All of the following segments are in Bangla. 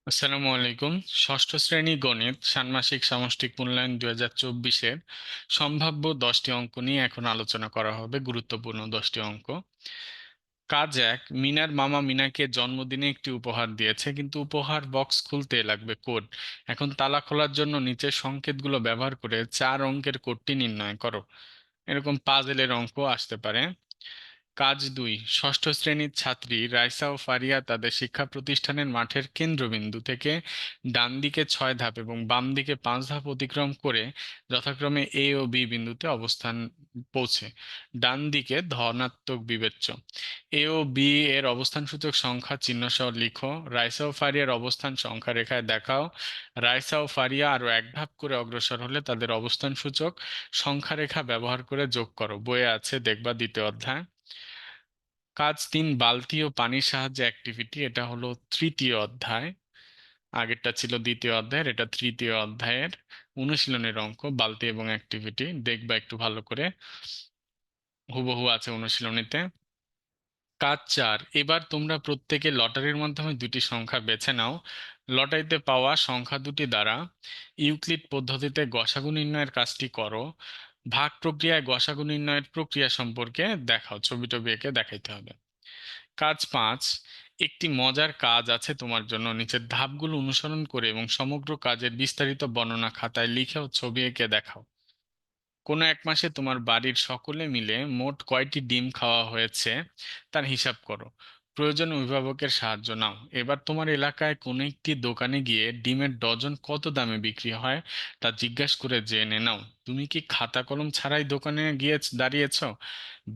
আসসালামু আলাইকুম। ষষ্ঠ শ্রেণী গণিত ষান্মাসিক সামষ্টিক মূল্যায়ন 2024-এর সম্ভাব্য 10টি অঙ্ক নিয়ে এখন আলোচনা করা হবে, গুরুত্বপূর্ণ 10টি অঙ্ক। কাজ 1, মিনার মামা মিনাকে জন্মদিনে একটি উপহার দিয়েছে, কিন্তু উপহার বক্স খুলতে লাগবে কোড। এখন তালা খোলার জন্য নিচের সংকেতগুলো ব্যবহার করে 4 অঙ্কের কোডটি নির্ণয় করো। এরকম পাজেলের অঙ্ক আসতে পারে। কাজ 2, ষষ্ঠ শ্রেণীর ছাত্রী রাইসা ও ফারিয়া তাদের শিক্ষা প্রতিষ্ঠানের মাঠের কেন্দ্রবিন্দু থেকে ডান দিকে 6 ধাপ এবং বাম দিকে 5 ধাপ অতিক্রম করে যথাক্রমে এ ও বি বিন্দুতে অবস্থান পৌঁছে ডান দিকে ধনাত্মক বিবেচ্য এ ও বি এর অবস্থান সূচক সংখ্যা চিহ্ন সহ লিখো। রাইসা ও ফারিয়ার অবস্থান সংখ্যা রেখায় দেখাও। রাইসা ও ফারিয়া আরো 1 ধাপ করে অগ্রসর হলে তাদের অবস্থান সূচক সংখ্যা রেখা ব্যবহার করে যোগ করো। বইয়ে আছে, দেখবা 2য় অধ্যায়। কাজ 3, বালতি ও পানির সাহায্যে অ্যাক্টিভিটি। এটা হলো 3য় অধ্যায়। আগেরটা ছিল 2য় অধ্যায়ের, এটা 3য় অধ্যায়ের অনুশীলনের অঙ্ক, বালতি এবং অ্যাক্টিভিটি। দেখবা একটু ভালো করে, হুবহু আছে অনুশীলনীতে। কাজ 4, এবার তোমরা প্রত্যেকে লটারির মাধ্যমে 2টি সংখ্যা বেছে নাও। লটারিতে পাওয়া সংখ্যা দুটি দ্বারা ইউক্লিড পদ্ধতিতে গসাগু নির্ণয়ের কাজটি করো। ভাগ প্রক্রিয়ায় গসাগু নির্ণয়ের প্রক্রিয়া সম্পর্কে দেখাও। ছবি টবি এঁকে দেখাইতে হবে। কাজ 5, একটি মজার কাজ আছে তোমার জন্য। নিচের ধাপগুলো অনুসরণ করে এবং সমগ্র কাজের বিস্তারিত বর্ণনা খাতায় লিখে ও ছবি এঁকে দেখাও। কোনো এক মাসে তোমার বাড়ির সকলে মিলে মোট কয়টি ডিম খাওয়া হয়েছে তার হিসাব করো। প্রয়োজনে অভিভাবকের সাহায্য নাও। এবার তোমার এলাকায় কোনো একটি দোকানে গিয়ে ডিমের ডজন কত দামে বিক্রি হয় তা জিজ্ঞাসা করে জেনে নাও। তুমি কি খাতা কলম ছাড়াই দোকানে গিয়ে দাঁড়িয়েছো?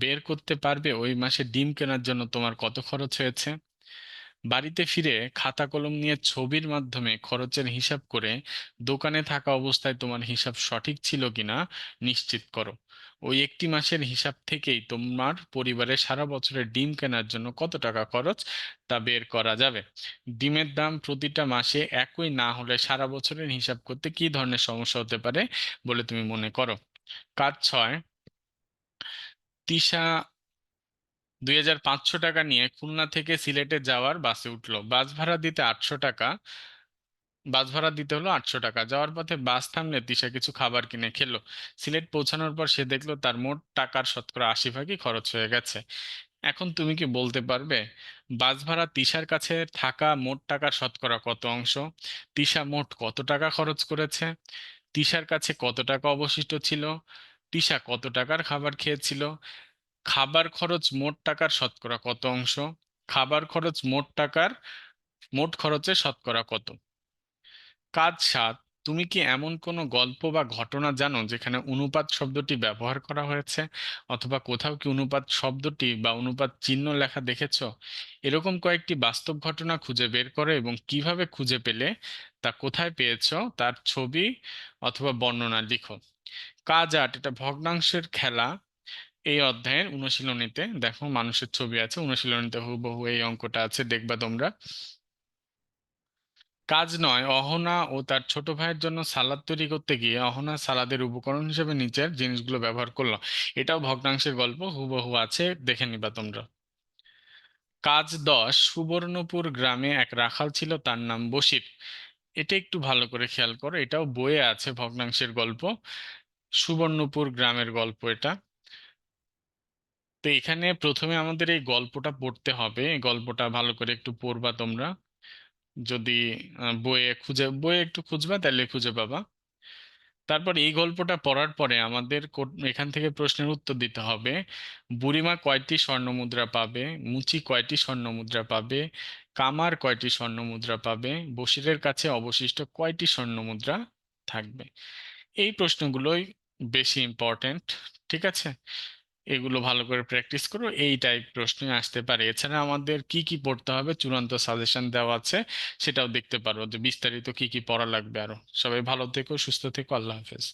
বের করতে পারবে ওই মাসে ডিম কেনার জন্য তোমার কত খরচ হয়েছে? বাড়িতে ফিরে খাতা কলম নিয়ে ছবির মাধ্যমে খরচের হিসাব করে দোকানে থাকা অবস্থায় তোমার হিসাব সঠিক ছিল কিনা নিশ্চিত করো। ওই একটি মাসের হিসাব থেকেই তোমার পরিবারের সারা বছরের ডিম কেনার জন্য কত টাকা খরচ তা বের করা যাবে। ডিমের দাম প্রতিটা মাসে একই না হলে সারা বছরের হিসাব করতে কী ধরনের সমস্যা হতে পারে বলে তুমি মনে করো? কাজ 6, তিশা 2500 টাকা নিয়ে খুলনা থেকে সিলেটে যাওয়ার বাসে উঠলো। বাস ভাড়া দিতে হলো 800 টাকা। যাওয়ার পথে বাস থামলে তিশা কিছু খাবার কিনে খেলো। সিলেট পৌঁছানোর পর সে দেখলো তার মোট টাকার শতকরা 80 ভাগই খরচ হয়ে গেছে। এখন তুমি কি বলতে পারবে বাস ভাড়া তিশার কাছে থাকা মোট টাকার শতকরা কত অংশ? তিশা মোট কত টাকা খরচ করেছে? তিশার কাছে কত টাকা অবশিষ্ট ছিল? তিশা কত টাকার খাবার খেয়েছিল? খাবার খরচ মোট টাকার শতকরা কত অংশ? খাবার খরচ মোট খরচের শতকরা কত? কাজ 7, তুমি কি এমন কোনো গল্প বা ঘটনা জানো যেখানে অনুপাত শব্দটি ব্যবহার করা হয়েছে, অথবা কোথাও কি অনুপাত শব্দটি বা অনুপাত চিহ্ন লেখা দেখেছো? এরকম কয়েকটি বাস্তব ঘটনা খুঁজে বের করো এবং কিভাবে খুঁজে পেলে তা কোথায় পেয়েছো তার ছবি অথবা বর্ণনা লিখো। কাজ 8, এটা ভগ্নাংশের খেলা। এই অধ্যায়ের অনুশীলনীতে দেখো মানুষের ছবি আছে, অনুশীলনীতে হুবহু এই অঙ্কটা আছে, দেখবা তোমরা। কাজ 9, অহনা ও তার ছোট ভাইয়ের জন্য সালাদ তৈরি করতে গিয়ে অহনা সালাদের উপকরণ হিসেবে নিচের জিনিসগুলো ব্যবহার করলো। এটাও ভগ্নাংশের গল্প, হুবহু আছে, দেখে নিবা তোমরা। কাজ 10, সুবর্ণপুর গ্রামে এক রাখাল ছিল, তার নাম বশির। এটা একটু ভালো করে খেয়াল করো, এটাও বইয়ে আছে, ভগ্নাংশের গল্প, সুবর্ণপুর গ্রামের গল্প এটা। তো এখানে প্রথমে আমাদের এই গল্পটা পড়তে হবে। এই গল্পটা ভালো করে একটু পড়বা তোমরা। যদি বইয়ে একটু খুঁজবা তাহলে খুঁজে পাবা। তারপর এই গল্পটা পড়ার পরে আমাদের এখান থেকে প্রশ্নের উত্তর দিতে হবে। বুড়িমা কয়টি স্বর্ণ মুদ্রা পাবে? মুচি কয়টি স্বর্ণ মুদ্রা পাবে? কামার কয়টি স্বর্ণ মুদ্রা পাবে? বশিরের কাছে অবশিষ্ট কয়টি স্বর্ণ মুদ্রা থাকবে? এই প্রশ্নগুলোই বেশি ইম্পর্ট্যান্ট। ঠিক আছে, এগুলো ভালো করে প্র্যাকটিস করো, এই টাইপ প্রশ্নই আসতে পারে। এছাড়া আমাদের কি কি পড়তে হবে চূড়ান্ত সাজেশন দেওয়া আছে, সেটাও দেখতে পারো যে বিস্তারিত কি কি পড়া লাগবে আরো। সবাই ভালো থেকো, সুস্থ থেকো, আল্লাহ হাফেজ।